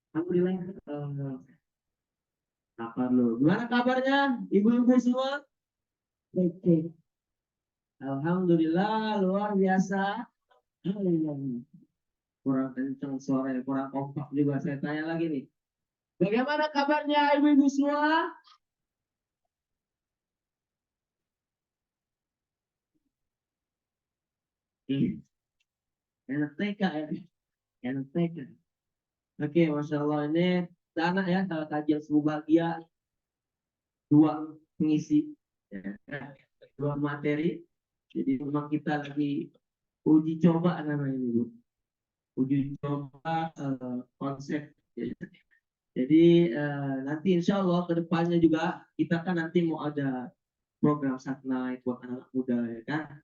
Alhamdulillah. Kabar lu? Gimana kabarnya, ibu-ibu semua? Baik. Alhamdulillah, luar biasa. Kurang kencang suaranya, kurang kompak juga. Saya tanya lagi nih. Bagaimana kabarnya ibu-ibu semua? Enak TK ya. Enak TK. Oke, Masya Allah ini anak ya, kajian subuh bahagia, dua pengisi, ya, dua materi. Jadi memang kita lagi uji coba namanya ini, Bu. Uji coba konsep. Ya. Jadi nanti insya Allah ke depannya juga kita kan nanti mau ada program Saat Night buat anak muda ya kan.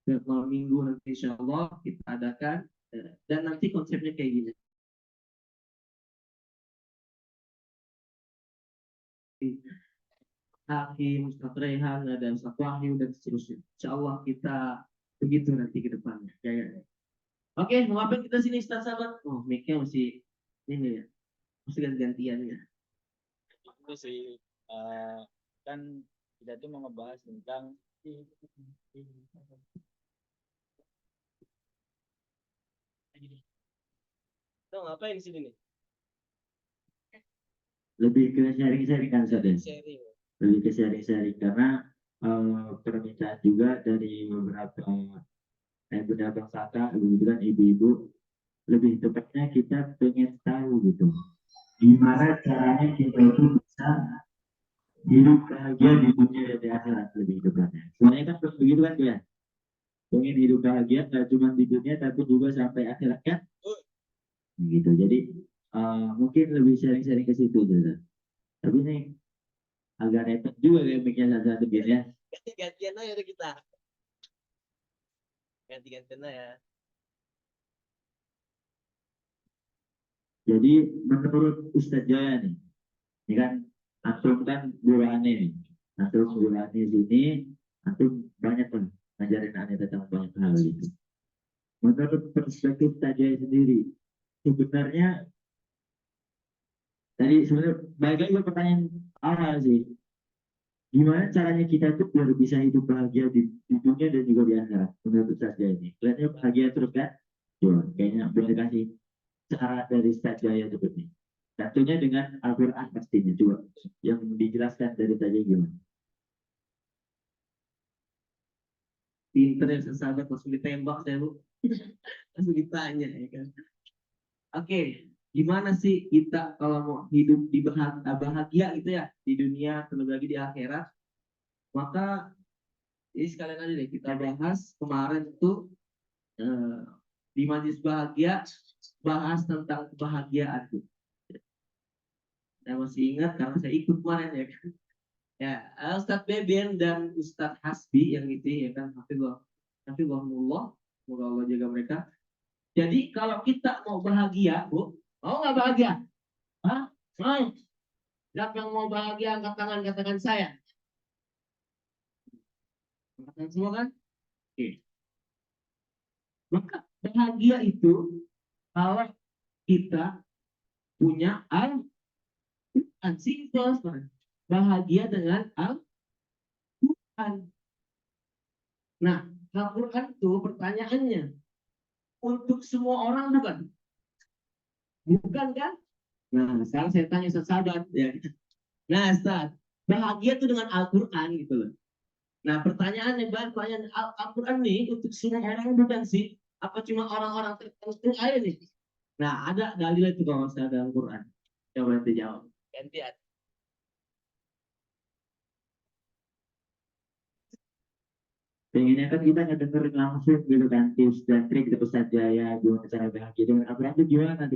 Setiap malam minggu nanti insya Allah kita adakan dan nanti konsepnya kayak gini. Hakim, Ustaz Rehan, dan Ustaz Wahyu dan seterusnya. Insya Allah kita begitu nanti ke depannya. Ya. Oke, ngapain kita sini Ustaz Sahabat? Oh, mic-nya masih ini ya, masih ganti-gantian ya. Itu sih eh, kan kita tuh mau ngebahas tentang Tuh, ngapain di sini nih? Lebih ke sharing-sharing kan Ustaz ya? Sharing. Lebih ke sharing-sharing karena permintaan juga dari beberapa pedagang saka, kemudian ibu-ibu, lebih tepatnya kita pengen tahu gitu, gimana caranya kita itu bisa hidup bahagia di dunia dan di akhirat lebih tepatnya. Semuanya kan begitu kan ya? Pengen hidup bahagia nggak cuma di dunia tapi juga sampai akhirat kan? Gitu. Jadi mungkin lebih sharing-sharing ke situ gitu. Tapi ini agak repot juga ya mikirnya satu-satu gitu ya. Ganti-gantian aja kita. Ganti-gantian aja. Jadi menurut Ustadz Jaya nih, ini kan antum kan guru aneh nih. Antum guru aneh sini, antum banyak kan ngajarin aneh tentang banyak hal gitu. Menurut perspektif Ustadz Jaya sendiri, sebenarnya tadi sebenarnya balik lagi ke pertanyaan awal sih. Gimana caranya kita tuh biar bisa hidup bahagia di dunia dan juga di akhirat menurut Ustadz Jaya ini. Kelihatannya bahagia terus kan? Coba kayaknya boleh kasih cara dari Ustadz Jaya seperti ini. Tentunya dengan Al-Quran pastinya. Coba yang dijelaskan dari tadi gimana? Pinter ya sahabat langsung ditembak saya Bu. Langsung ditanya ya kan. Oke, gimana sih kita kalau mau hidup di bahagia gitu ya di dunia terlebih lagi di akhirat? Maka ini sekalian aja deh kita bahas kemarin tuh eh, di Majlis Bahagia bahas tentang kebahagiaan tuh. Saya masih ingat karena saya ikut kemarin ya kan. Ya, Ustadz Beben dan Ustadz Hasbi yang itu ya kan, Hafizahullah, semoga Allah jaga mereka. Jadi kalau kita mau bahagia, Bu, mau nggak bahagia? Hah? Mau? Siapa yang mau bahagia angkat tangan katakan saya. Katakan semua kan? Oke. Maka bahagia itu kalau kita punya Al-Quran, simple. Bahagia dengan Al-Quran. Nah, Al-Quran itu pertanyaannya untuk semua orang bukan? Bukan kan? Nah, sekarang saya tanya sahabat ya. Nah, Ustaz, bahagia itu dengan Al-Quran gitu loh. Nah, pertanyaannya banyak Al-Quran nih untuk semua orang bukan sih? Apa cuma orang-orang tertentu aja nih? Nah, ada dalil itu kalau saya dalam Quran. Coba nanti jawab. Gantian. Pengennya kan kita ngedengerin langsung gitu kan tips dan trik dari Ustadz Jaya gimana cara bahagia dengan Al-Quran itu gimana nanti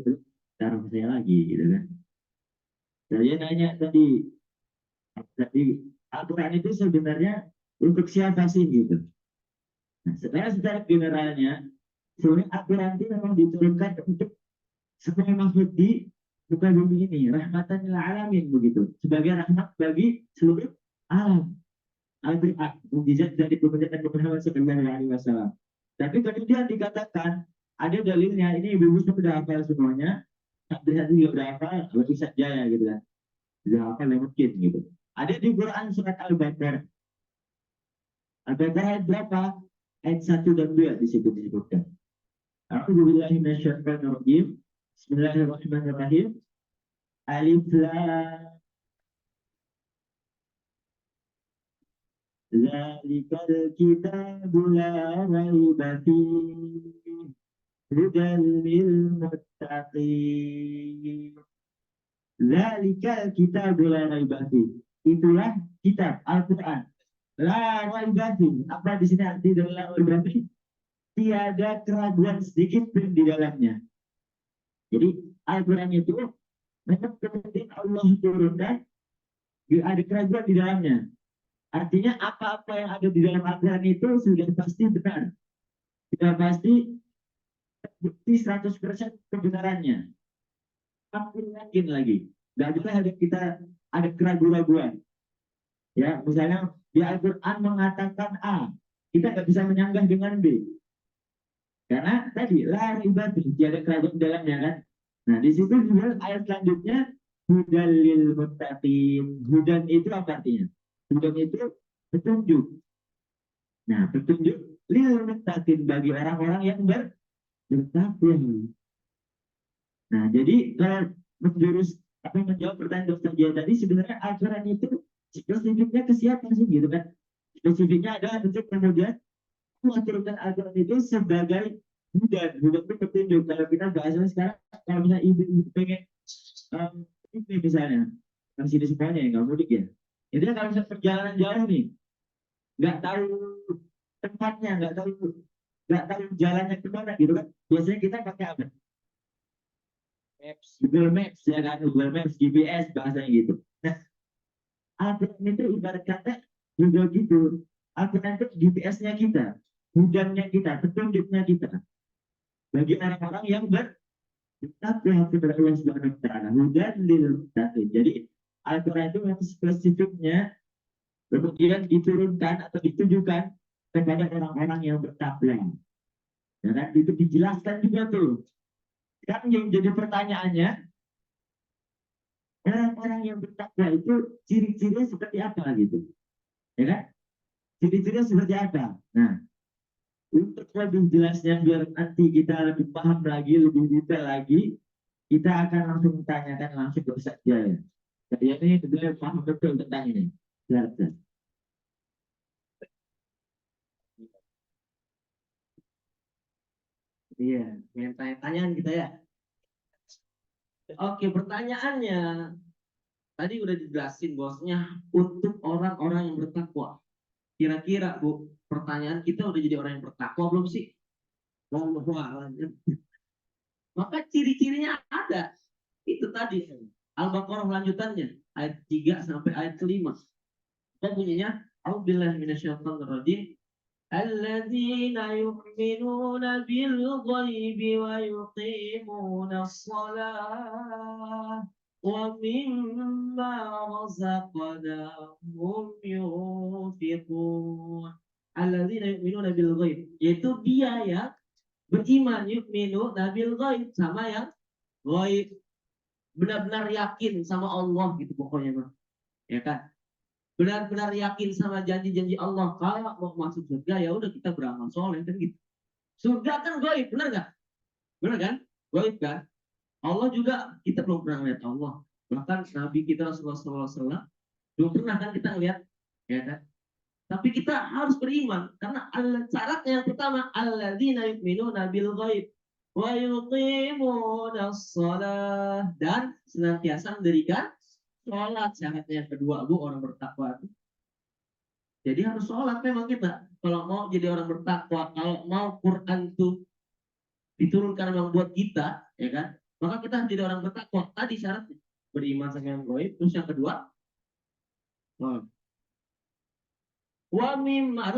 taruh ke saya lagi gitu kan. Saya nanya tadi Al-Quran itu sebenarnya untuk siapa sih gitu. Nah, secara generalnya sebenarnya Al-Quran itu memang diturunkan untuk semua makhluk di muka bumi ini rahmatan lil alamin begitu sebagai rahmat bagi seluruh alam. Al-Quran mujizat dari kebenaran Muhammad Sallallahu Alaihi Wasallam. Tapi kemudian dikatakan ada dalilnya ini ibu-ibu sudah hafal semuanya. Abdul Halim juga udah apa, bisa jaya gitu kan. Udah apa yang mungkin gitu. Ada di Quran surat Al-Baqarah. Al-Baqarah ayat berapa? Ayat 1 dan 2 di situ disebutkan. A'udzubillahi minasyaitonirrajim. Bismillahirrahmanirrahim. Alif lam Zalikal kitabu la raiba fihi hudan lil muttaqin. Zalikal kitabu la raiba fihi. Itulah kitab Al-Qur'an. La raiba fihi. Apa di sini arti dari la raiba fihi? Tiada keraguan sedikit pun di dalamnya. Jadi Al-Quran itu memang kemudian Allah turunkan, ada keraguan di dalamnya. Artinya apa-apa yang ada di dalam Al-Quran itu sudah pasti benar. Sudah pasti bukti 100% kebenarannya. Makin yakin lagi. Gak boleh ada kita ada keraguan-raguan. Ya, misalnya di Al-Quran mengatakan A, kita nggak bisa menyanggah dengan B. Karena tadi la riba tiada keraguan dalamnya kan. Nah, di situ juga ayat selanjutnya hudalil muttaqin. Hudan itu apa artinya? Hudan itu petunjuk. Nah, petunjuk lil muttaqin bagi orang-orang yang bertakwa. Nah, jadi kalau menjurus apa menjawab pertanyaan dokter Jaya tadi sebenarnya Al-Quran itu spesifiknya ke siapa sih gitu kan? Spesifiknya adalah untuk kemudian mengaturkan Al-Quran itu sebagai hudan itu petunjuk. Kalau kita bahasnya sekarang, kalau misalnya ibu pengen ini misalnya masih di semuanya ya nggak mudik ya. Itu kalau misalnya perjalanan jauh nih, nggak tahu tempatnya, nggak tahu jalannya kemana gitu kan. Biasanya kita pakai apa? Maps. Google Maps ya kan, Google Maps, GPS bahasanya gitu. Nah, Al-Quran itu ibarat kata juga gitu. Al-Quran itu GPS-nya kita, hudannya kita, petunjuknya kita. Bagi orang-orang yang bertakwa kepada Allah Subhanahu wa taala, hudan lil muttaqin. Jadi Al-Quran itu yang spesifiknya kemudian diturunkan atau ditujukan kepada orang-orang yang bertakwa. Ya kan? Itu dijelaskan juga tuh. Kan yang jadi pertanyaannya, orang-orang yang bertakwa itu ciri-cirinya seperti apa gitu. Ya kan? Ciri-cirinya seperti apa? Nah, untuk lebih jelasnya biar nanti kita lebih paham lagi, lebih detail lagi, kita akan langsung tanyakan langsung ke Ustaz Jaya. Saya ini sebenarnya paham betul tentang ini. Silakan. Iya, yang tanya-tanyaan kita ya. Oke, pertanyaannya tadi udah dijelasin bosnya untuk orang-orang yang bertakwa. Kira-kira Bu, pertanyaan kita udah jadi orang yang bertakwa belum sih? Maka ciri-cirinya ada. Itu tadi Al-Baqarah lanjutannya ayat 3 sampai ayat kelima. Dan bunyinya A'udzubillahi minasyaitonirrajim. Alladzina yu'minuna bil ghaibi wa yuqimuna shalah wa mimma razaqnahum yunfiqun. Alladzina yu'minuna bil ghaib, yaitu dia yang beriman yu'minu nabil ghaib, sama yang ghaib, benar-benar yakin sama Allah gitu pokoknya mah, ya kan? Benar-benar yakin sama janji-janji Allah. Kalau mau masuk surga ya udah kita beramal soleh kan gitu. Surga kan gaib, benar nggak? Benar kan? Gaib kan? Allah juga kita belum pernah lihat Allah. Bahkan Nabi kita Rasulullah SAW belum pernah kan kita lihat, ya kan? Tapi kita harus beriman karena syaratnya yang pertama alladzina yu'minuna bil ghaib wa yuqimuna shalah, dan senantiasa mendirikan sholat. Syaratnya yang kedua Bu, orang bertakwa itu. Jadi harus sholat memang kita. Kalau mau jadi orang bertakwa, kalau mau Quran itu diturunkan memang buat kita, ya kan? Maka kita harus jadi orang bertakwa. Tadi syaratnya beriman sama yang gaib. Terus yang kedua, wa mimma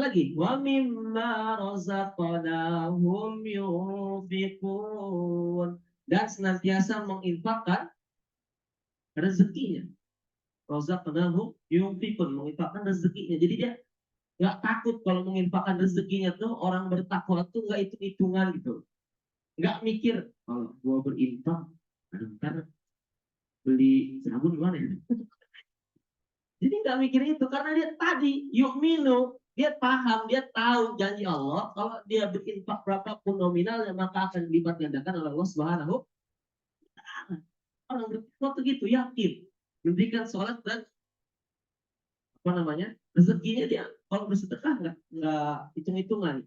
razaqnahum yunfiqun, dan senantiasa menginfakkan rezekinya. Razaqnahum yunfiqun, menginfakkan rezekinya. Jadi dia nggak takut kalau menginfakkan rezekinya tuh. Orang bertakwa tuh nggak hitung-hitungan gitu, nggak mikir kalau gua berinfak Ntar beli sabun gimana ya? Jadi nggak mikir itu karena dia tadi yuk minum, dia paham, dia tahu janji Allah kalau dia berinfak berapapun nominalnya maka akan dilipat gandakan oleh Allah Subhanahu wa Ta'ala. Orang berinfak tuh gitu yakin, mendirikan sholat dan apa namanya rezekinya dia kalau bersedekah nggak hitung-hitungan.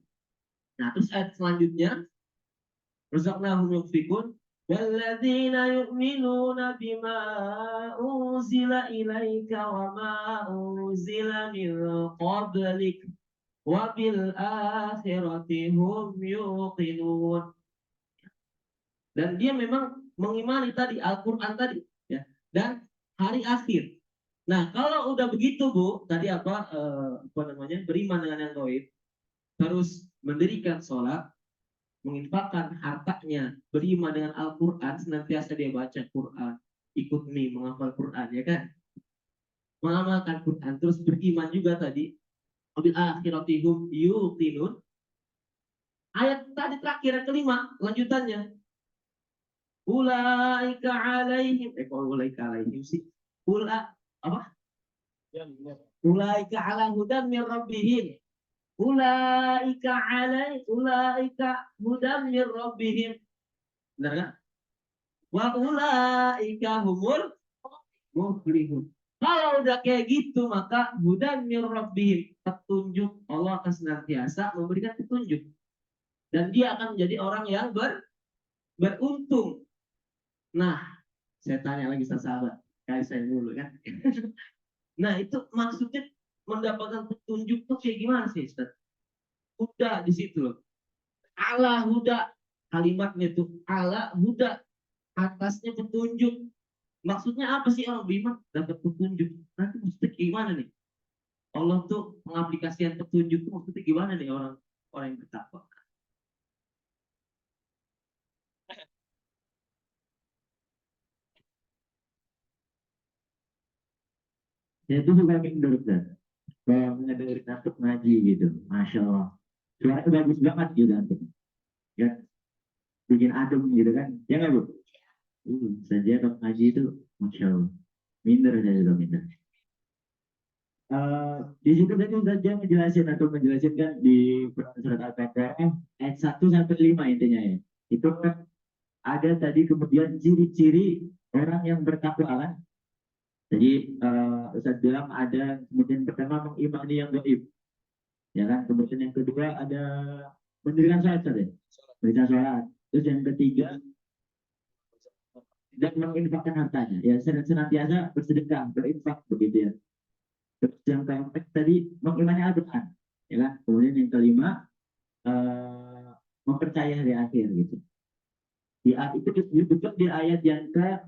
Nah terus ayat selanjutnya razaqnahum yunfikun walladzina yu'minuna bima unzila ilaika wa ma unzila min qablik wa bil akhirati hum yuqinun. Dan dia memang mengimani tadi Al-Qur'an tadi ya dan hari akhir. Nah, kalau udah begitu, Bu, tadi apa namanya? Beriman dengan yang gaib, terus mendirikan sholat, menginfakkan hartanya, beriman dengan Al-Quran, senantiasa dia baca Quran, ikut menghafal Quran, ya kan? Mengamalkan Quran, terus beriman juga tadi, wabil akhiratihum yuqinun. Ayat tadi terakhir yang kelima, lanjutannya. Ulaika alaihim, kok ulaika alaihim sih? Apa? Ya, benar. Ulaika ala hudan min rabbihim. Ulaika hudam min rabbihim. Benar kan? Wa ulaika humul muflihun. Kalau udah kayak gitu maka hudam min rabbihim, petunjuk Allah akan senantiasa memberikan petunjuk dan dia akan menjadi orang yang beruntung. Nah, saya tanya lagi sahabat, kayak saya dulu kan. Nah, itu maksudnya mendapatkan petunjuk tuh kayak gimana sih, Ustaz? Huda di situ loh. Ala huda, kalimatnya tuh ala huda, atasnya petunjuk. Maksudnya apa sih orang beriman dapat petunjuk? Nanti maksudnya gimana nih? Allah tuh pengaplikasian petunjuk tuh maksudnya gimana nih orang yang bertakwa? Saya tuh suka minder kan, kayak mendengar antum ngaji gitu, masya Allah, suaranya bagus banget gitu antum, ya bikin adem gitu kan, ya nggak Bu? Saja kalau ngaji itu, masya Allah, minder saya juga minder. Di situ tadi saja ngejelasin atau menjelaskan kan di surat Al-Baqarah ayat 1 sampai 5 intinya ya. Itu kan ada tadi kemudian ciri-ciri orang yang bertakwa kan. Jadi Ustaz bilang ada kemudian pertama mengimani yang gaib, ya kan. Kemudian yang kedua ada mendirikan sholat saja, mendirikan sholat. Terus yang ketiga dan menginfakkan hartanya, ya senantiasa bersedekah, berinfak begitu ya. Terus yang keempat tadi mengimani Al-Quran, ya kan. Kemudian yang kelima mempercayai hari akhir gitu. Itu disebut di ayat yang ke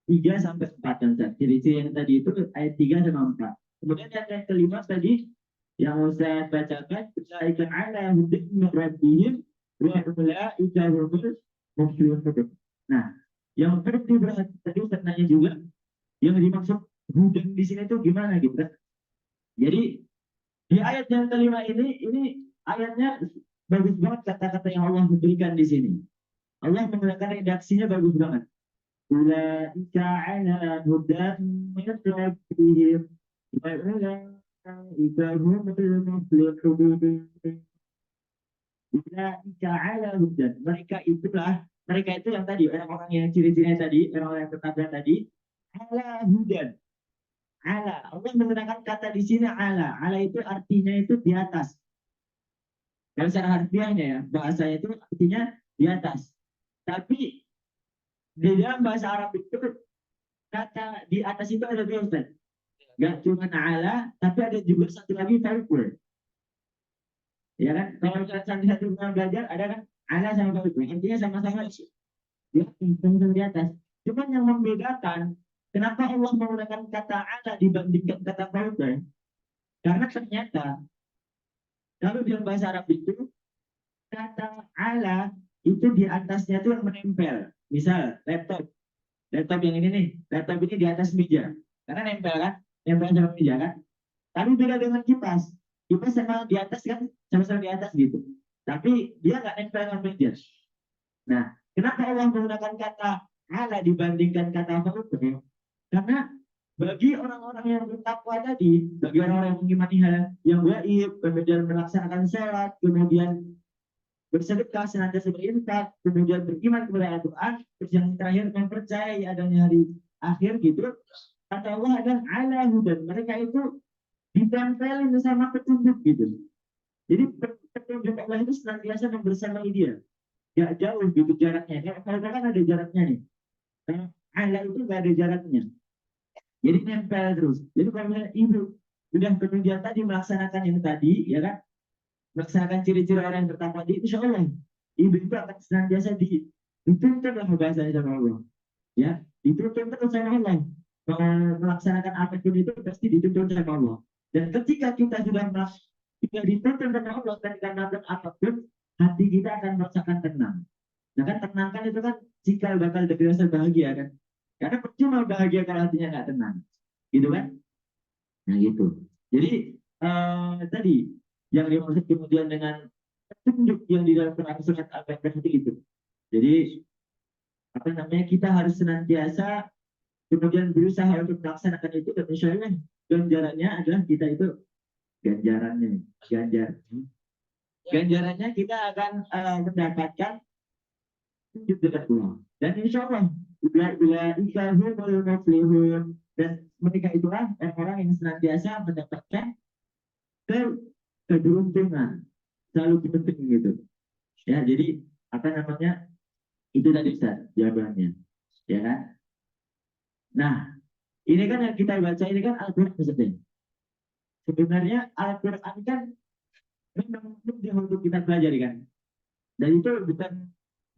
3 sampai 4 kan. Ciri-ciri yang tadi itu ayat 3 sama 4. Kemudian yang kelima tadi yang saya bacakan, ulaika ala hudan min rabbihim wa ulaika humul muflihun. Nah, yang perlu diperhatikan tadi Ustaz nanya juga, yang dimaksud hudan di sini itu gimana gitu kan? Jadi di ayat yang kelima ini ayatnya bagus banget kata-kata yang Allah berikan di sini. Allah menggunakan redaksinya bagus banget. Ulaika ala hudan min rabbihim wa ulaika humul muflihun. Ulaika ala hudan. Mereka itu yang tadi orang-orang yang ciri-cirinya tadi, orang-orang yang bertakwa tadi, ala hudan. Ala, Allah menggunakan kata di sini ala. Ala itu artinya itu di atas. Kalau secara harfiahnya ya, bahasanya itu artinya di atas. Tapi di dalam bahasa Arab itu kata di atas itu ada dua Ustaz. Gak cuma ala, tapi ada juga satu lagi fauq. Ya kan? Kalau satu belajar ada kan ala sama fauq. Intinya sama-sama ya, di atas. Cuman yang membedakan kenapa Allah menggunakan kata ala dibandingkan kata fauq? Karena ternyata kalau dalam bahasa Arab itu kata ala itu di atasnya tuh yang menempel. Misal laptop yang ini nih, laptop ini di atas meja, karena nempel kan, nempel sama meja kan. Tapi beda dengan kipas, kipas sama di atas kan, sama-sama di atas gitu. Tapi dia nggak nempel sama meja. Nah, kenapa Allah menggunakan kata ala dibandingkan kata hukum. Karena bagi orang-orang yang bertakwa tadi, bagi orang-orang yang mengimani hal yang gaib, kemudian melaksanakan sholat, kemudian bersedekah, senantiasa berinfak, kemudian beriman kepada Al-Quran, terus yang terakhir mempercayai adanya hari akhir gitu, kata Allah adalah ala hudan. Mereka itu ditempelin sama petunjuk gitu. Jadi petunjuk Allah itu senantiasa membersamai dia. Gak jauh gitu jaraknya. Kalau kan ada jaraknya nih. Kalau ala itu gak ada jaraknya. Jadi nempel terus. Jadi kalau ibu udah kemudian tadi melaksanakan yang tadi, ya kan, melaksanakan ciri-ciri orang yang bertakwa di insya Allah ibu itu akan senantiasa dituntun lah bahasanya sama Allah, ya dituntun terus sama Allah. Kalau melaksanakan apapun itu pasti dituntun sama Allah. Dan ketika kita sudah dituntun sama Allah dan kita nabrak apapun, hati kita akan merasakan tenang. Nah kan tenang kan itu kan cikal bakal dari rasa bahagia kan. Karena percuma bahagia kalau hatinya nggak tenang, gitu kan? Nah gitu. Jadi tadi yang dimaksud kemudian dengan petunjuk yang di dalam Quran surat Al-Baqarah itu. Jadi apa namanya kita harus senantiasa kemudian berusaha untuk melaksanakan itu dan insya Allah ganjarannya adalah kita itu ganjarannya kita akan mendapatkan petunjuk dekat Allah dan insya Allah dan mereka itulah orang yang senantiasa mendapatkan keberuntungan selalu beruntung gitu ya. Jadi apa namanya itu tadi Ustaz jawabannya ya kan. Nah ini kan yang kita baca ini kan Al-Quran Ustaz. Sebenarnya Al-Quran kan memang mudah untuk kita pelajari kan, dan itu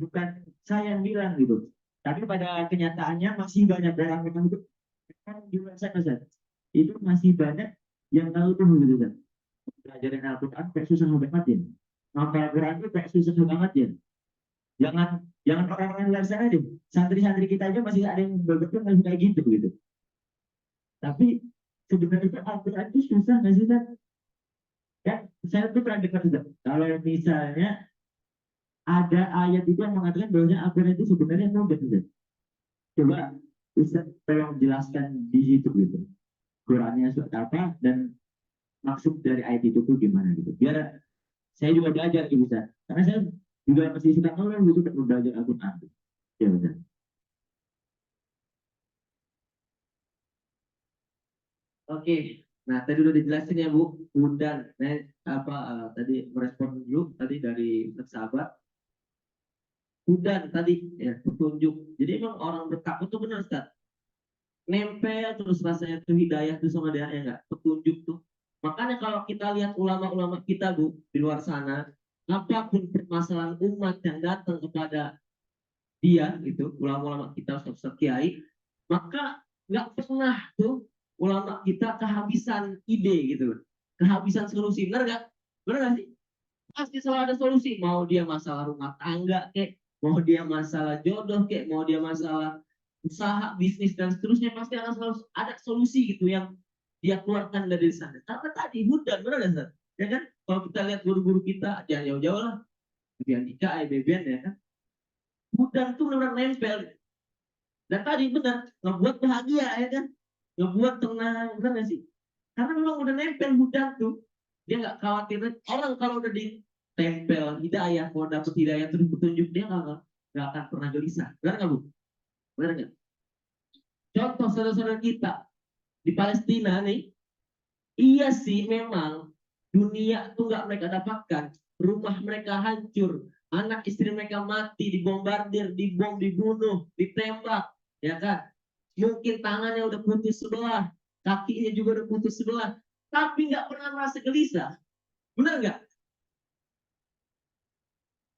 bukan saya yang bilang gitu, tapi pada kenyataannya masih banyak orang itu di luar sana Ustaz. Itu masih banyak yang tahu tuh gitu Ustaz. Pelajarin Al-Quran kayak susah banget ya. Ngapal Al-Quran itu kayak susah banget ya. Jangan orang-orang luar sana deh. Santri-santri kita aja masih ada yang betul kayak gitu gitu. Tapi sebenarnya Al-Quran itu susah nggak sih Ustaz? Ya, saya tuh pernah dengar Ustaz. Kalau misalnya ada ayat itu yang mengatakan bahwa Al-Quran itu sebenarnya mudah Ustaz. Coba Ustaz tolong jelaskan di situ gitu. Qurannya surat apa dan maksud dari ayat itu tuh gimana gitu. Biar saya juga belajar gitu Ustaz. Karena saya juga masih suka nolong gitu untuk belajar Al-Quran. Ya Ustaz. Oke. Nah, tadi udah dijelasin ya Bu, Hudan. Nah, tadi merespon dulu tadi dari sahabat. Hudan tadi ya petunjuk. Jadi emang orang bertakwa itu benar Ustaz. Nempel terus rasanya tuh hidayah tuh sama dia ya enggak? Petunjuk tuh. Makanya kalau kita lihat ulama-ulama kita Bu di luar sana, apapun permasalahan umat yang datang kepada dia gitu, ulama-ulama kita Ustaz Kiai, maka nggak pernah tuh ulama kita kehabisan ide gitu, kehabisan solusi. Benar nggak? Benar nggak sih? Pasti selalu ada solusi. Mau dia masalah rumah tangga kek, mau dia masalah jodoh kek, mau dia masalah usaha, bisnis dan seterusnya, pasti akan selalu ada solusi gitu yang dia keluarkan dari sana. Karena tadi hudan, benar nggak? Ya kan? Kalau kita lihat guru-guru kita, jangan jauh-jauh lah. Biar Ika, IBBN ya kan? Hudan tuh benar-benar nempel. Dan tadi benar, ngebuat bahagia ya kan? Ngebuat tenang, benar nggak sih? Karena memang udah nempel hudan tuh. Dia nggak khawatir. Orang kalau udah ditempel hidayah, kalau dapet hidayah terus petunjuk, dia nggak akan pernah gelisah. Benar nggak Bu? Benar nggak? Contoh saudara-saudara kita di Palestina nih, iya sih memang dunia tuh nggak mereka dapatkan. Rumah mereka hancur, anak istri mereka mati, dibombardir, dibom, dibunuh, ditembak, ya kan? Mungkin tangannya udah putus sebelah, kakinya juga udah putus sebelah, tapi nggak pernah merasa gelisah. Benar nggak?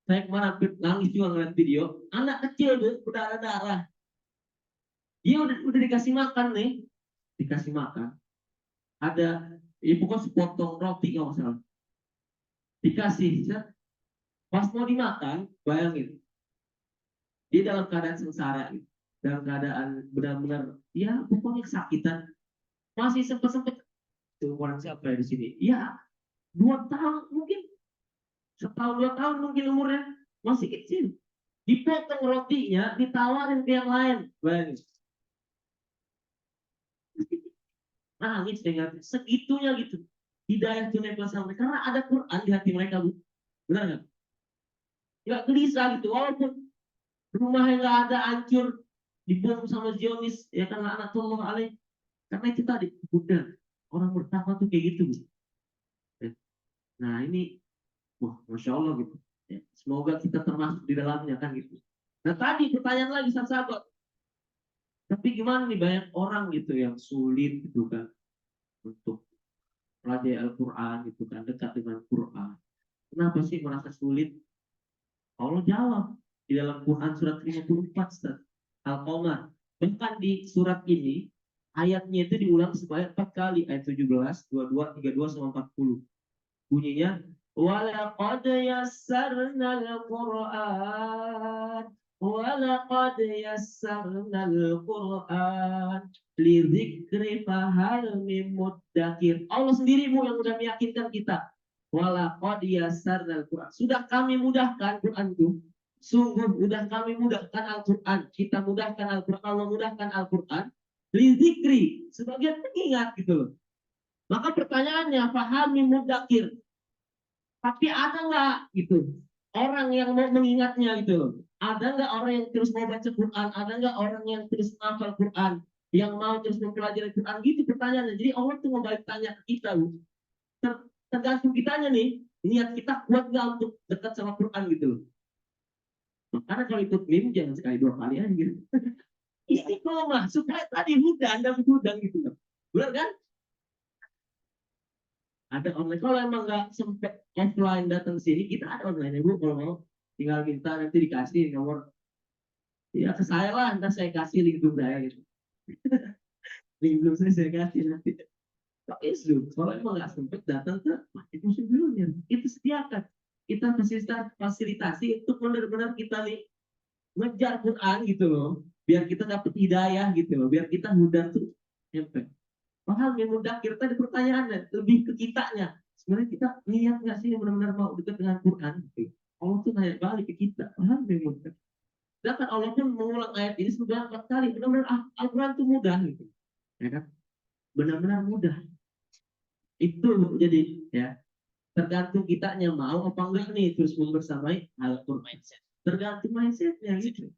Saya kemarin nangis juga ngeliat video, anak kecil tuh udah ada darah. Dia udah dikasih makan nih, dikasih makan. Ada, ya pokoknya sepotong roti kalau salah. Dikasih, pas mau dimakan, bayangin, dia dalam keadaan sengsara, gitu. Dalam keadaan benar-benar, ya pokoknya kesakitan. Masih sempet-sempet, orang siapa ya di sini? Ya, 2 tahun mungkin, setahun 2 tahun mungkin umurnya, masih kecil. Dipotong rotinya, ditawarin ke yang lain. Bayangin. Nangis dengan segitunya gitu. Hidayah tunaiklah sampai karena ada Quran di hati mereka, Bu. Benar nggak? Nggak gelisah gitu. Walaupun rumahnya nggak ada, hancur, dibom sama Zionis, ya kan laknatullah alaih. Karena itu tadi, udah orang bertakwa tuh kayak gitu, Bu. Ya. Nah ini, wah, masya Allah gitu. Ya, semoga kita termasuk di dalamnya kan gitu. Nah tadi pertanyaan lagi sahabat, tapi gimana nih banyak orang gitu yang sulit gitu kan untuk pelajari Al-Quran gitu kan, dekat dengan Quran. Kenapa sih merasa sulit? Allah jawab di dalam Quran surat 54 Ustaz. Al-Qamar. Bahkan di surat ini ayatnya itu diulang sebanyak 4 kali, ayat 17, 22, 32 sama 40. Bunyinya walaqad yassarnal Qur'an walaqad yassarnal Qur'an lidzikri fahal mim muddakir. Allah sendiri Bu yang udah meyakinkan kita. Walaqad yassarnal Qur'an. Sudah kami mudahkan Quran itu. Sungguh sudah kami mudahkan Al-Quran. Kita mudahkan Al-Quran. Allah mudahkan Al-Quran. Lidzikri. Sebagai pengingat gitu loh. Maka pertanyaannya, fahami mudakir. Tapi ada nggak gitu orang yang mau mengingatnya gitu loh? Ada nggak orang yang terus mau baca Quran? Ada nggak orang yang terus hafal Quran? Yang mau terus mempelajari Quran? Gitu pertanyaannya. Jadi Allah tuh mau balik tanya ke kita, Bu. Tergantung kitanya nih, niat kita kuat nggak untuk dekat sama Quran gitu loh. Karena kalau ikut mim jangan sekali dua kali aja gitu. Istiqomah supaya tadi hudan dan hudan gitu loh. Benar kan? Ada online. Kalau emang nggak sempet offline datang sini, kita ada online ya Bu. Kalau mau tinggal minta nanti dikasih nomor. Ya ke saya lah, nanti saya kasih link Zoom saya gitu. Link Zoom saya kasih nanti. Pakai Zoom. Kalau emang nggak sempet datang ke masjid muslim dulu ya. Itu sediakan. Kita fasilitasi untuk benar-benar kita nih ngejar Quran gitu loh. Biar kita dapat hidayah gitu loh. Biar kita mudah tuh nyampe. Paham yang mudah kita tadi pertanyaannya lebih ke kitanya. Sebenarnya kita niat nggak sih benar-benar mau dekat dengan Quran? Gitu. Allah tuh nanya balik ke kita. Paham yang mudah. Sedangkan Allah pun mengulang ayat ini sudah 4 kali. Benar-benar Al-Quran itu mudah gitu. Ya kan? Benar-benar mudah. Itu jadi ya tergantung kitanya mau apa enggak nih terus membersamai Al-Quran. Tergantung mindsetnya gitu.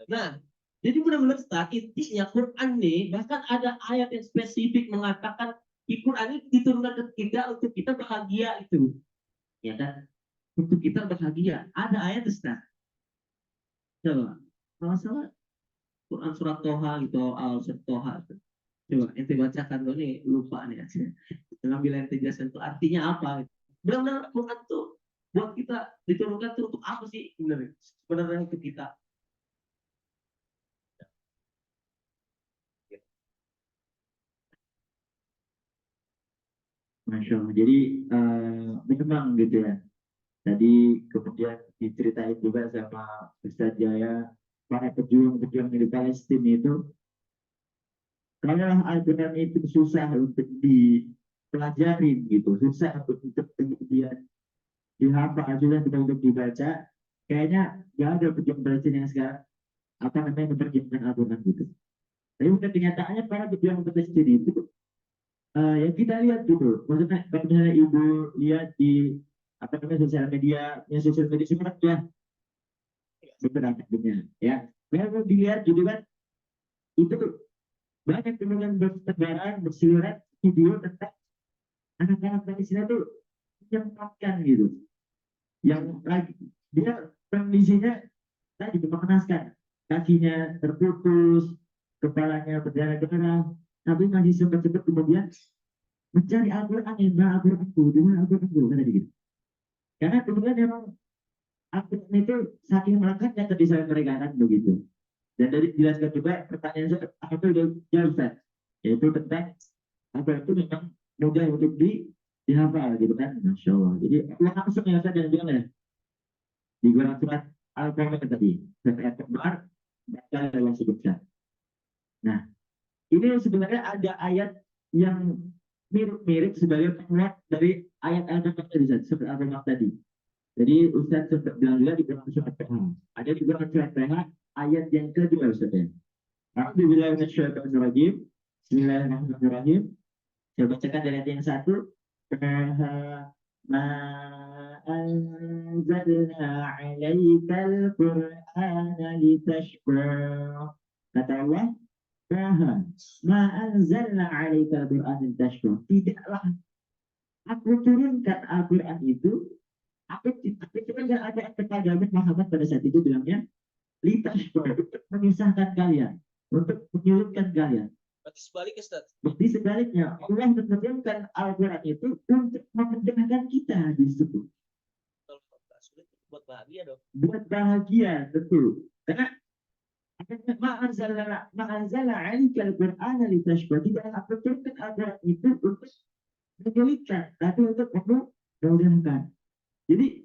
Nah, jadi benar-benar intinya Quran nih, bahkan ada ayat yang spesifik mengatakan di Quran ini diturunkan ke kita untuk kita bahagia itu. Ya kan? Untuk kita bahagia. Ada ayat Ustaz. Coba. Kalau salah Quran surat Toha gitu, surat Toha. Coba ente bacakan dulu nih, lupa nih. Ngambil ente jelasin itu artinya apa. Benar-benar Quran tuh buat kita diturunkan tuh untuk apa sih sebenarnya? Sebenarnya untuk kita. Masya Allah. Jadi memang gitu ya. Tadi kemudian diceritain juga sama Ustaz Jaya para pejuang-pejuang di Palestina itu kalau Al-Quran itu susah untuk dipelajari gitu, susah untuk kemudian dihafal, susah untuk dibaca, kayaknya nggak ada pejuang Palestina yang sekarang apa namanya memperjuangkan Al-Quran gitu. Tapi bukan kenyataannya para pejuang Palestina itu yang kita lihat gitu, maksudnya kalau misalnya ibu lihat di apa namanya sosial media semua ya beberapa dunia ya. Kalau dilihat gitu kan itu banyak kemudian bertebaran berseliweran video tentang anak-anak Palestina tuh menyempatkan gitu yang lagi dia kondisinya tadi mengenaskan kakinya terputus kepalanya berdarah-darah tapi masih sempat-sempat kemudian mencari Al-Quran yang mana Al-Quran itu di mana Al-Quran itu kata gitu karena kemudian memang Al-Quran itu saking melekatnya ke desain mereka kan begitu. Dan dari dijelaskan juga pertanyaan saya apa itu jauh Ustaz yaitu tentang apa itu memang mudah untuk dihafal gitu kan, Masya Allah. Jadi Allah langsung ya Ustaz yang bilang ya di surat Al-Qamar tadi ayat keempat baca yang sebutkan. Nah ini sebenarnya ada ayat yang mirip-mirip sebagai penguat dari ayat Al-Qamar tadi seperti Al-Qamar tadi. Jadi Ustaz sempat bilang juga di dalam surat PH. Ada di dalam surat PH ayat yang kedua Ustaz ya. A'udzubillahi minasyaitonirrajim. Bismillahirrahmanirrahim. Saya bacakan dari ayat yang satu. PH ma anzalna 'alaikal qur'ana litashqa. Kata Allah, PH ma anzalna 'alaikal qur'ana litashqa. Tidaklah aku turunkan Al-Quran itu. Aku kan nggak ada kepada Muhammad pada saat itu bilangnya litas untuk memisahkan kalian, untuk menyulitkan kalian. Berarti sebaliknya Ustaz. Berarti sebaliknya Allah menurunkan Al-Quran itu untuk memudahkan kita di situ. Kalau nggak sulit buat bahagia dong. Buat bahagia, betul. Karena ma'anzala 'alaikal qur'ana litashqa. Tidak aku turunkan Al-Quran itu untuk menyulitkan, tapi untuk memudahkan. Jadi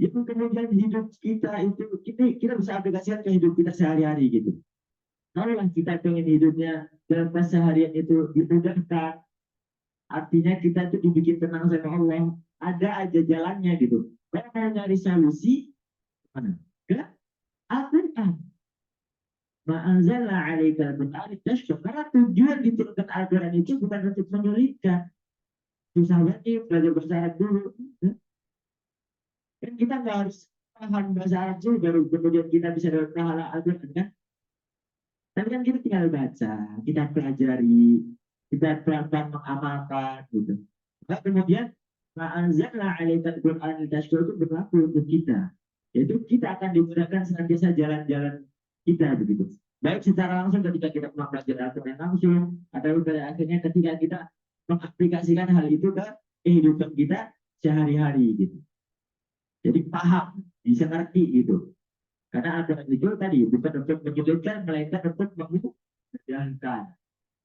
yang kemudian hidup kita itu kita bisa aplikasikan ke hidup kita sehari-hari gitu. Kalau kita pengen hidupnya dalam keseharian itu dimudahkan, artinya kita itu dibikin tenang sama Allah, ada aja jalannya gitu. Kalau mau nyari solusi, mana? Ke Al-Quran. Ma'anzalna 'alaikal qur'ana litashqa. Karena tujuan diturunkan Al-Quran itu bukan untuk menyulitkan. Susah banget belajar bahasa Arab dulu. Kan kita nggak harus paham bahasa Arab dulu baru kemudian kita bisa dapat pahala Al-Quran kan? Tapi kan kita tinggal baca, kita pelajari, kita pelan-pelan mengamalkan gitu. Nah, kemudian ma'anzalna 'alaikal qur'ana litashqa itu berlaku untuk kita. Yaitu kita akan dimudahkan senantiasa jalan-jalan kita begitu. Baik secara langsung ketika kita mempelajari Al-Quran langsung, atau pada akhirnya ketika kita mengaplikasikan hal itu ke kehidupan kita sehari-hari gitu. Jadi paham, bisa ngerti gitu. Karena Al-Quran itu tadi bukan untuk menyudutkan, melainkan untuk memudahkan.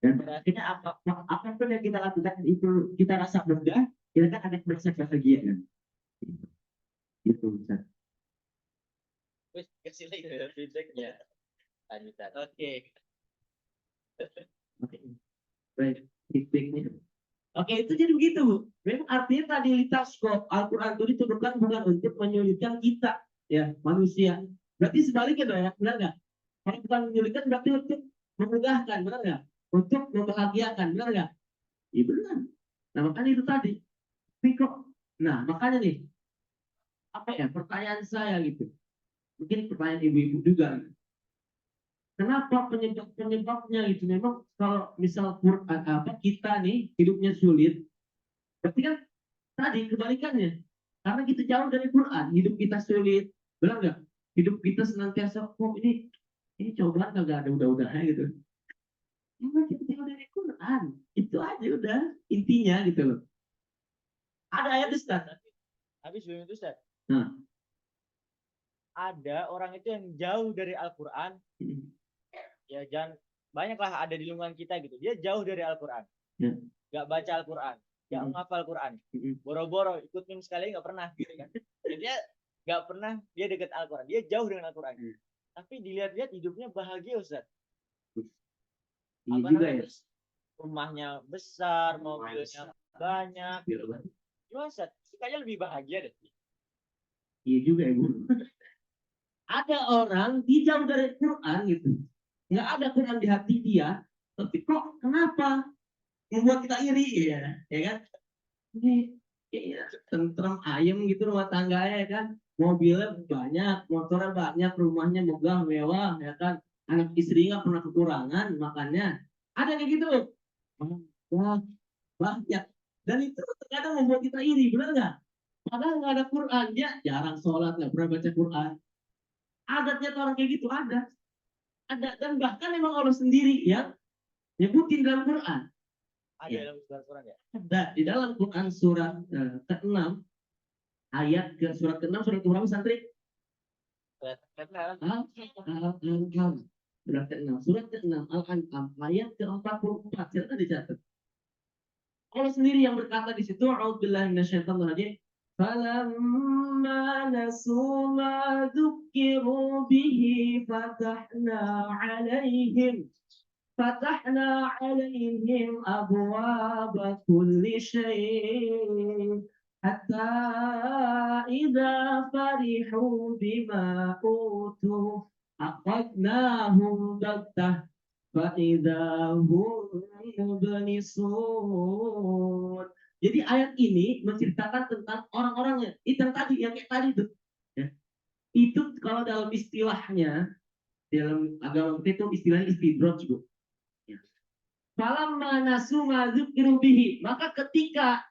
Dan pada akhirnya apapun yang kita lakukan itu kita rasa mudah, kita kan akan merasa bahagia kan. Gitu Ustaz. Wih, kasih lagi feedbacknya. Lanjutan. Oke. Oke. Baik, feedbacknya. Oke, itu jadi begitu, Bu. Memang artinya tadi litashqa, Al-Quran itu diturunkan bukan untuk menyulitkan kita, ya, manusia. Berarti sebaliknya dong ya, benar nggak? Kalau bukan menyulitkan berarti untuk memudahkan, benar nggak? Untuk membahagiakan, benar nggak? Iya benar. Nah makanya itu tadi. Tapi kok, nah makanya nih, apa ya pertanyaan saya gitu. Mungkin pertanyaan ibu-ibu juga. Kenapa penyebabnya gitu? Memang kalau misal Quran apa kita nih hidupnya sulit, berarti kan tadi kebalikannya. Karena kita jauh dari Quran, hidup kita sulit, benar nggak? Hidup kita senantiasa kok ini cobaan kagak ada udah-udahnya gitu. Emang kita jauh dari Quran, itu aja udah intinya gitu loh. Ada ayat Ustaz. Habis sebelum itu Ustaz. Nah. Ada orang itu yang jauh dari Al-Quran. Ya jangan banyaklah ada di lingkungan kita gitu. Dia jauh dari Al-Quran. Gak baca Al-Quran. Gak menghafal Al-Quran. Boro-boro ikut mim sekali gak pernah gitu kan. Jadi dia gak pernah dia dekat Al-Quran. Dia jauh dengan Al-Quran. Tapi dilihat-lihat hidupnya bahagia Ustaz. Iya juga ya. Rumahnya besar, mobilnya banyak. Gimana Ustaz? Kayaknya lebih bahagia deh. Iya juga ya Bu. Ada orang dia jauh dari Quran gitu. Nggak ada Quran di hati dia. Tapi kok kenapa? Membuat kita iri ya kan? Ini ya, tentrem ayem gitu rumah tangganya ya kan? Mobilnya banyak, motornya banyak, rumahnya megah, mewah ya kan? Anak istri nggak pernah kekurangan makannya. Ada kayak gitu. Wah, banyak. Dan itu terkadang membuat kita iri, benar nggak? Padahal nggak ada Quran, dia jarang sholat, nggak pernah baca Quran. Adatnya orang kayak gitu ada. Dan bahkan memang Allah sendiri yang nyebutin dalam Quran. Ada Ya. dalam Quran ya? Ada di dalam Quran surat ke-6 ayat ke surat ke-6 surat ke berapa santri? Al-An'am. Surat ke-6 Al-An'am ayat ke-44. Silakan dicatat. Allah sendiri yang berkata di situ, A'udzubillahi minasyaitonir rajim. فَلَمَّا نَسُوا مَا ذُكِّرُوا بِهِ فتحنا عليهم أبواب كل شيء hatta idza farihu bima utu aqadnahum baktah fa idza hum mublisun. Jadi ayat ini menceritakan tentang orang-orangnya. Itu yang tadi, yang kayak tadi tuh. Ya. Itu kalau dalam istilahnya, dalam agama kita itu istilahnya istidroj juga. Ya. Falamma nasu ma dzukiru bihi, maka ketika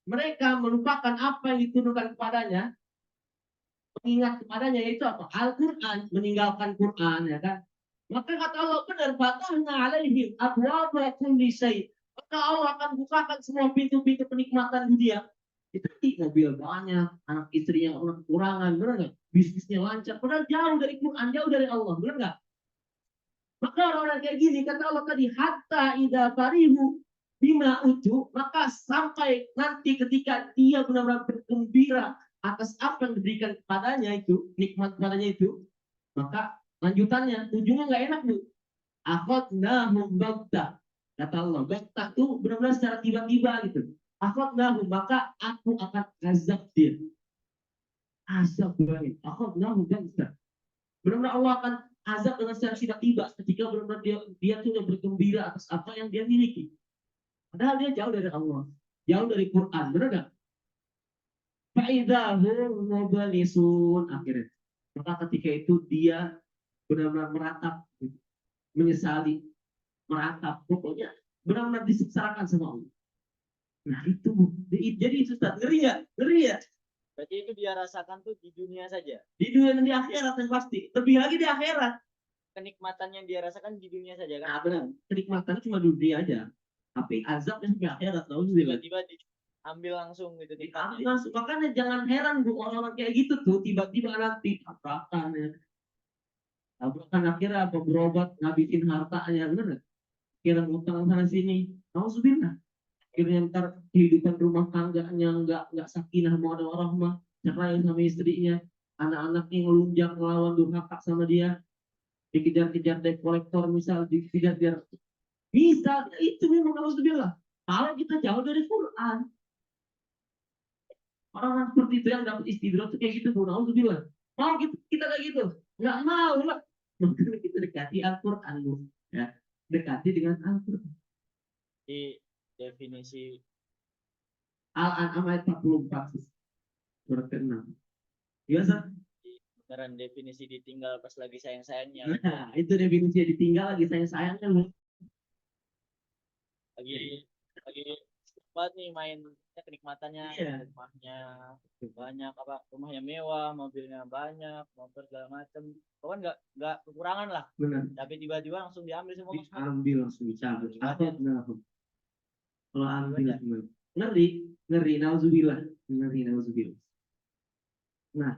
mereka melupakan apa yang diturunkan kepadanya, mengingat kepadanya yaitu apa? Al-Quran, meninggalkan Quran, ya kan? Maka kata Allah benar, fatahna alaihim abwaaba kulli syai'. Maka Allah akan bukakan semua pintu-pintu kenikmatan dunia. Itu mobil banyak, anak istrinya orang kekurangan, benar nggak? Bisnisnya lancar, padahal jauh dari Quran, jauh dari Allah, benar nggak? Maka orang-orang kayak gini, kata Allah tadi, hatta idza farihu bima utu, maka sampai nanti ketika dia benar-benar bergembira atas apa yang diberikan kepadanya itu, nikmat kepadanya itu, maka lanjutannya, ujungnya nggak enak bu. Akhadnahum baghtah. Kata Allah, baghtah itu benar-benar secara tiba-tiba gitu. Akhadnahum, maka aku akan azab dia. Azab banget. Akhadnahum baghtah. Benar-benar Allah akan azab dengan secara tiba-tiba ketika benar-benar dia tuh bergembira atas apa yang dia miliki. Padahal dia jauh dari Allah, jauh dari Quran, benar nggak? Faidahum mublisun, akhirnya. Maka ketika itu dia benar-benar meratap, menyesali, meratap, pokoknya benar-benar disengsarakan sama Allah. Nah itu, jadi itu Ustaz, ngeri ya, ngeri ya. Berarti itu dia rasakan tuh di dunia saja. Di dunia dan di akhirat yang pasti, lebih lagi di akhirat. Kenikmatan yang dia rasakan di dunia saja kan? Nah benar, kenikmatan cuma dunia aja. Tapi azab yang sampai akhirat, tahu tiba-tiba diambil langsung gitu. Langsung, makanya jangan heran bu orang-orang kayak gitu tuh tiba-tiba nanti tabrakan ya. Tabrakan akhirnya apa berobat ngabisin hartanya, bener? Kira ngutang sana sini, nauzubillah. Akhirnya ntar kehidupan rumah tangganya nggak sakinah mawaddah warahmah, cerai sama istrinya, anak-anaknya ngelunjak melawan durhaka sama dia, dikejar-kejar debt kolektor misal, dikejar-kejar. Bisa, itu memang nauzubillah. Kalau kita jauh dari Quran, orang-orang seperti itu yang dapat istidroj itu kayak gitu, nauzubillah. Mau kita kayak gitu? Nggak mau lah. Makanya kita dekati Al-Quran, bu. Ya, dekati dengan Al-Quran. Di definisi Al-An'am ayat 44, surat ke-6. Biasa. Beneran definisi ditinggal pas lagi sayang-sayangnya. Nah, itu definisi ditinggal lagi sayang-sayangnya, bu. Lagi banget nih main kenikmatannya, Iya. rumahnya banyak, apa rumahnya mewah, mobilnya banyak, motor segala macam, pokoknya nggak kekurangan lah. Benar. Tapi tiba-tiba langsung diambil semua. Diambil langsung dicabut. Apa benar? Kalau ambil semua. Ngeri, nauzubillah. Nauzubillah. Nah,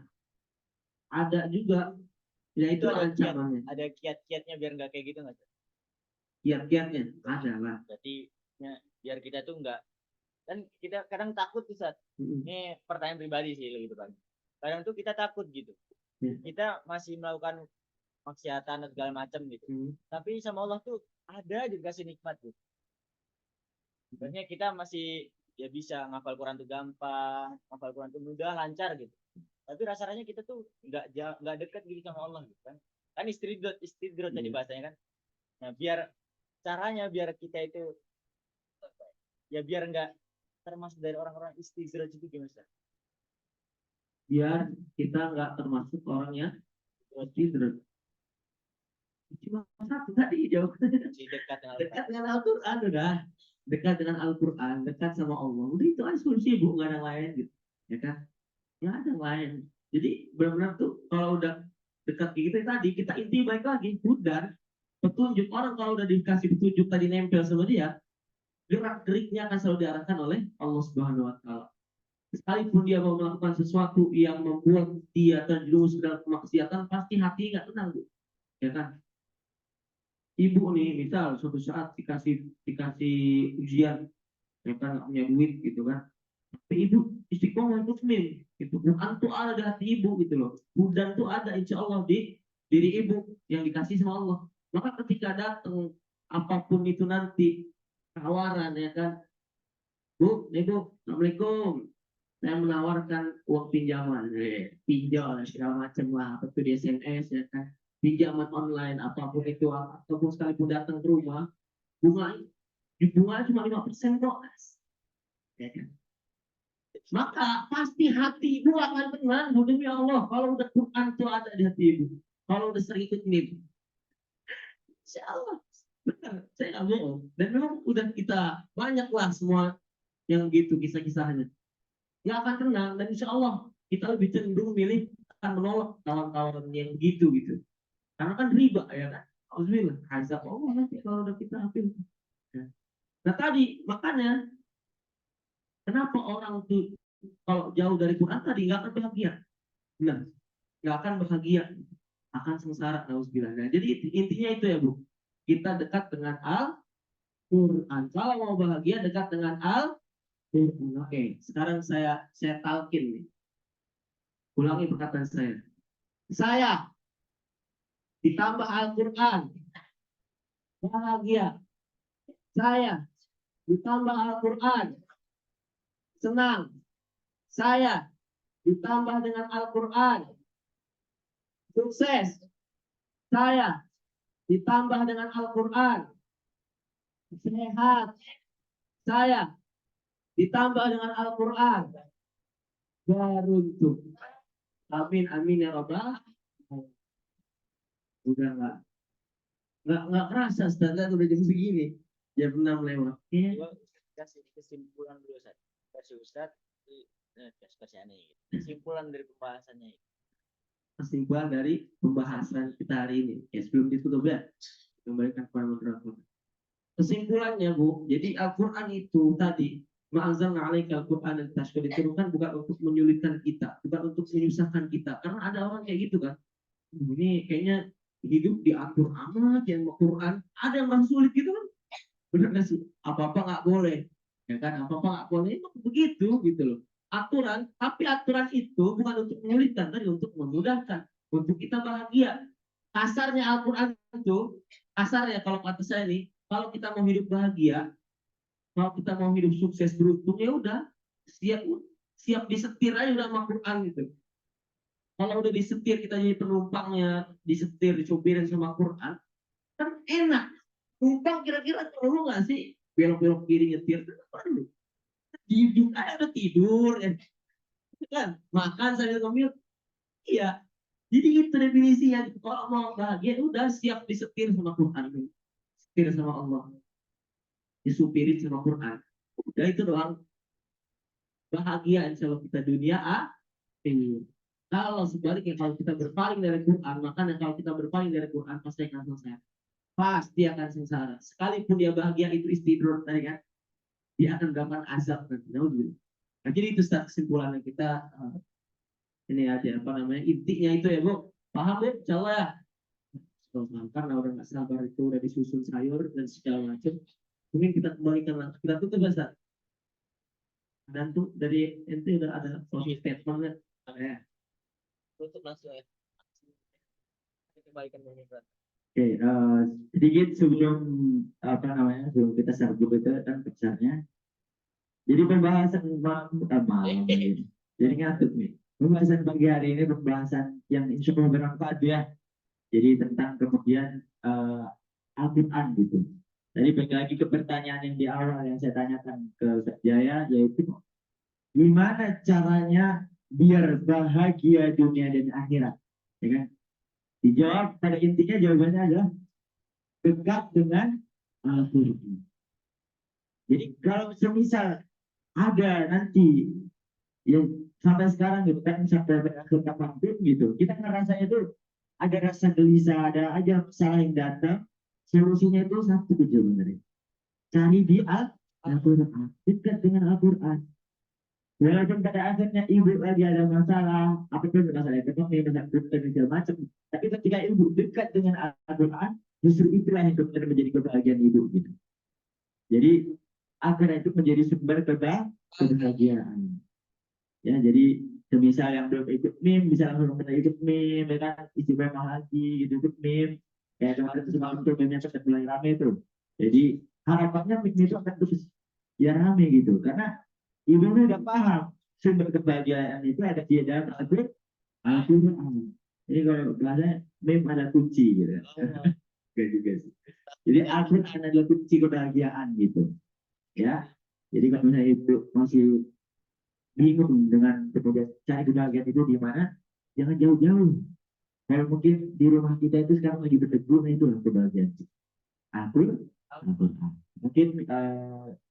ada juga, ya itu ancamannya. Ada kiat-kiatnya biar nggak kayak gitu nggak? Kiat-kiatnya ada lah. Jadi ya, biar kita tuh nggak, kan kita kadang takut tuh saat ini pertanyaan pribadi sih gitu kan. Kadang tuh kita takut gitu. Kita masih melakukan maksiatan dan segala macam gitu. Tapi sama Allah tuh ada dikasih nikmat tuh. Sebenarnya kita masih ya bisa ngafal Quran tuh gampang, ngafal Quran tuh mudah, lancar gitu. Tapi rasanya kita tuh nggak dekat gitu sama Allah gitu kan. Kan istidroj tadi bahasanya kan. Nah, caranya biar kita itu ya biar nggak termasuk dari orang-orang istidroj itu gimana? Biar kita nggak termasuk orangnya istidroj. Cuma satu tadi jawab. Dekat dengan Al-Quran udah. Dekat dengan Al-Quran, dekat sama Allah. Udah itu aja solusi, bu, nggak ada yang lain gitu. Ya kan? Nggak ada yang lain. Jadi benar-benar tuh kalau udah dekat kita tadi, kita inti baik lagi, udah petunjuk. Orang kalau udah dikasih petunjuk tadi nempel sama dia, gerak-geriknya akan selalu diarahkan oleh Allah Subhanahu wa Ta'ala. Sekalipun dia mau melakukan sesuatu yang membuat dia terjerumus dalam kemaksiatan, pasti hati nggak tenang, bu. Ya kan? Ibu nih, misal suatu saat dikasih ujian, ya kan nggak punya duit gitu kan. Tapi ibu istiqomah mukmin, itu Quran tuh ada di hati ibu gitu loh. Hudan tuh ada insya Allah di diri ibu yang dikasih sama Allah. Maka ketika datang apapun itu nanti tawaran, ya kan, Bu, nih Bu, Assalamualaikum. Saya menawarkan uang pinjaman, pinjol segala macam lah, apa itu di SMS ya kan, pinjaman online apapun itu, ataupun sekalipun datang ke rumah, bunga cuma 5% kok, ya kan? Maka pasti hati ibu akan tenang, bu, demi Allah. Kalau udah Quran tuh ada di hati ibu, kalau udah sering ikut nih, insya Allah, benar, saya nggak bohong. Dan memang udah kita banyak lah semua yang gitu kisah-kisahnya. Nggak akan tenang dan insya Allah kita lebih cenderung milih akan menolak kawan-kawan yang begitu gitu. Karena kan riba ya kan. Alhamdulillah, azab Allah nanti kalau udah kita ambil. Nah tadi makanya kenapa orang tuh kalau jauh dari Quran tadi nggak akan bahagia. Nah, nggak akan bahagia, akan sengsara. Nauzubillah. Nah, jadi intinya itu ya Bu. Kita dekat dengan Al-Quran. Kalau mau bahagia dekat dengan Al-Quran. Oke, sekarang saya talkin nih. Ulangi perkataan saya. Saya ditambah Al-Quran bahagia. Saya ditambah Al-Quran senang. Saya ditambah dengan Al-Quran sukses. Saya ditambah dengan Al-Quran sehat. Saya ditambah dengan Al-Quran beruntung. Amin amin ya Rabbal. Udah nggak kerasa standar udah jam segini, jam 6 lewat. Gua kasih kesimpulan dulu Ustaz. Kasih Ustaz kasih aneh. Kesimpulan dari pembahasannya ini. Kesimpulan dari pembahasan kita hari ini. Ya sebelum ditutup ya, kembalikan kepada moderator. Kesimpulannya Bu, jadi Al-Quran itu tadi ma'anzalna 'alaika al-Qur'ana litashqa, diturunkan bukan untuk menyulitkan kita, bukan untuk menyusahkan kita. Karena ada orang kayak gitu kan. Ini kayaknya hidup diatur amat yang Al-Quran, ada yang merasa sulit gitu kan. Benar nggak sih? Apa-apa nggak boleh. Ya kan, apa-apa nggak boleh. Itu begitu gitu loh. Aturan, tapi aturan itu bukan untuk menyulitkan, tapi untuk memudahkan, untuk kita bahagia. Kasarnya Al-Quran itu, kasarnya kalau kata saya nih, kalau kita mau hidup bahagia, kalau kita mau hidup sukses beruntung, ya udah siap siap disetir aja udah sama Quran gitu. Kalau udah disetir kita jadi penumpangnya, disetir, dicopirin sama Quran, kan enak. Numpang kira-kira perlu nggak sih belok-belok kiri nyetir? Perlu. Tidur aja udah tidur kan, makan sambil ngemil. Iya, jadi itu definisinya. Kalau mau bahagia udah siap disetir sama Quran, setir sama Allah, disupirin sama Quran, udah itu doang. Bahagia insya Allah kita dunia ini. Kalau sebaliknya kalau kita berpaling dari Quran, makanya kalau kita berpaling dari Quran pasti akan sengsara. Pasti akan sengsara. Sekalipun dia bahagia itu istidror tadi kan, dia akan mendapatkan azab nanti. Nah, jadi itu kesimpulannya kita ini aja apa namanya intinya itu ya Bu. Paham Bu? Insyaallah ya. Karena udah nggak sabar itu udah disusun sayur dan segala macam. Mungkin kita kembalikan lagi. Kita tutup Ustaz. Dan tuh dari ente udah ada closing statement ya. Tutup langsung ya. Kembalikan ke Oke, sedikit sebelum apa namanya sebelum kita serbu itu kan besarnya. Jadi pembahasan malam ini. Jadi ngantuk nih. Pembahasan pagi hari ini pembahasan yang insya Allah bermanfaat ya. Jadi tentang kemudian Al-Quran gitu. Jadi balik lagi ke pertanyaan yang di awal yang saya tanyakan ke Ustaz Jaya, yaitu gimana caranya biar bahagia dunia dan akhirat, ya kan? Dijawab pada intinya jawabannya adalah dekat dengan Al-Quran. Jadi kalau semisal ada nanti yang sampai sekarang gitu kan sampai akhir kapanpun gitu kita ngerasa itu ada rasa gelisah, ada aja masalah yang datang, solusinya itu satu aja sebenarnya, cari di Al-Quran, dekat dengan Al-Quran. Walaupun pada akhirnya ibu lagi ada masalah, apapun masalah ekonomi, masalah dan segala macam, tapi ketika ibu dekat dengan Al-Quran, justru itulah yang benar menjadi kebahagiaan ibu gitu. Jadi akhirnya itu menjadi sumber kebahagiaan. Ya, jadi semisal yang belum ikut MIM bisa langsung kita ikut MIM, ya kan istimewa lagi gitu ikut MIM. Kayak kemarin itu semalam tuh MIM-nya mulai rame tuh. Jadi harapannya MIM itu akan terus ya rame gitu. Karena ibunya udah paham sumber kebahagiaan itu ada di dalam Al-Quran. Jadi kalau bahasa mem ada kunci gitu. Gak juga sih. Jadi Al-Quran adalah kunci kebahagiaan gitu. Ya. Jadi kalau misalnya ibu masih bingung dengan kemudian cari kebahagiaan itu di mana, jangan jauh-jauh. Kalau mungkin di rumah kita itu sekarang lagi berteduh, nah itu lah kebahagiaan. Al-Quran. Mungkin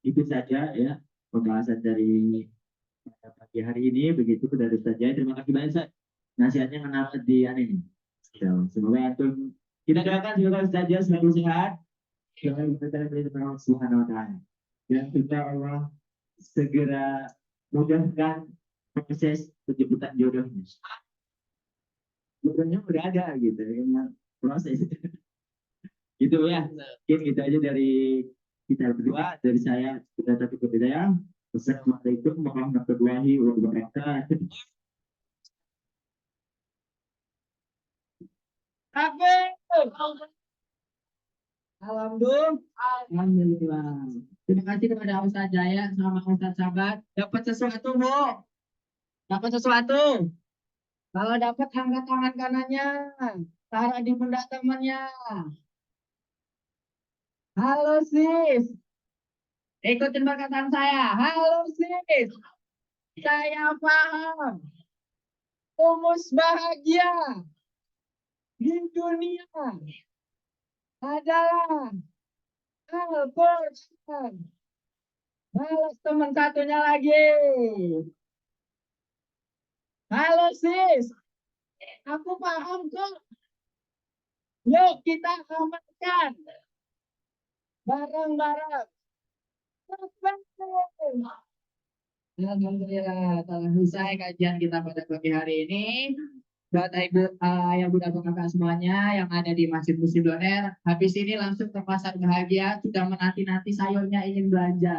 itu saja ya pembahasan dari pagi hari ini. Begitu dari saja. Terima kasih banyak Ustaz. Nasihatnya kenal di ini. So, semoga antum kita doakan semoga saja selalu sehat. Jangan berkata Allah Subhanahu wa taala. Dan kita Allah segera mudahkan proses penjemputan jodohnya. Jodohnya udah ada gitu ya, proses. Gitu ya. Mungkin gitu aja dari kita berdua, dari saya kita tapi berbeda. Assalamualaikum warahmatullahi wabarakatuh. Alhamdulillah. Terima kasih kepada Ustaz Jaya sama Ustaz Sabat. Dapat sesuatu, Bu? Dapat sesuatu? Kalau dapat angkat tangan kanannya, taruh di pundak temannya. Halo sis, ikutin perkataan saya. Halo sis, saya paham. Rumus bahagia di dunia adalah Al-Quran. Balas teman satunya lagi. Halo sis, aku paham kok. Yuk kita amalkan bareng-bareng. Alhamdulillah telah selesai kajian kita pada pagi hari ini. Buat ibu yang udah kakak semuanya yang ada di Masjid Muslim Doner, habis ini langsung ke pasar bahagia, sudah menanti-nanti sayurnya ingin belanja.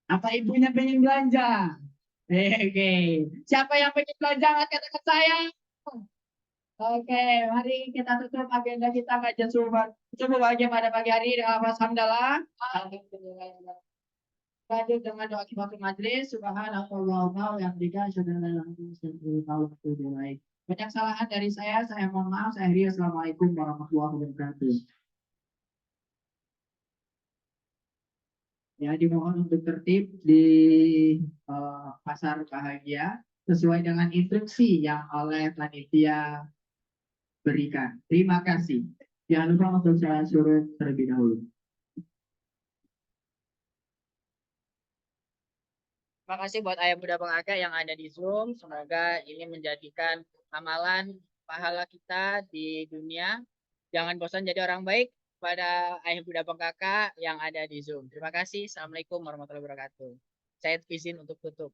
Apa ibunya pengen belanja? Oke, siapa yang pengen belanja angkat kata saya? Oke, mari kita tutup agenda kita kajian subuh bahagia pada pagi hari dengan alhamdulillah. Alhamdulillah. Lanjut dengan doa kifatul majlis. Subhanallahumma yang tiga banyak kesalahan dari saya mohon maaf. Saya akhiri. Assalamualaikum warahmatullahi wabarakatuh. Ya, dimohon untuk tertib di pasar bahagia sesuai dengan instruksi yang oleh panitia berikan. Terima kasih. Jangan lupa untuk saya suruh terlebih dahulu. Terima kasih buat ayah Bunda Bang yang ada di Zoom. Semoga ini menjadikan amalan pahala kita di dunia. Jangan bosan jadi orang baik pada ayah Bunda Bang yang ada di Zoom. Terima kasih. Assalamualaikum warahmatullahi wabarakatuh. Saya izin untuk tutup.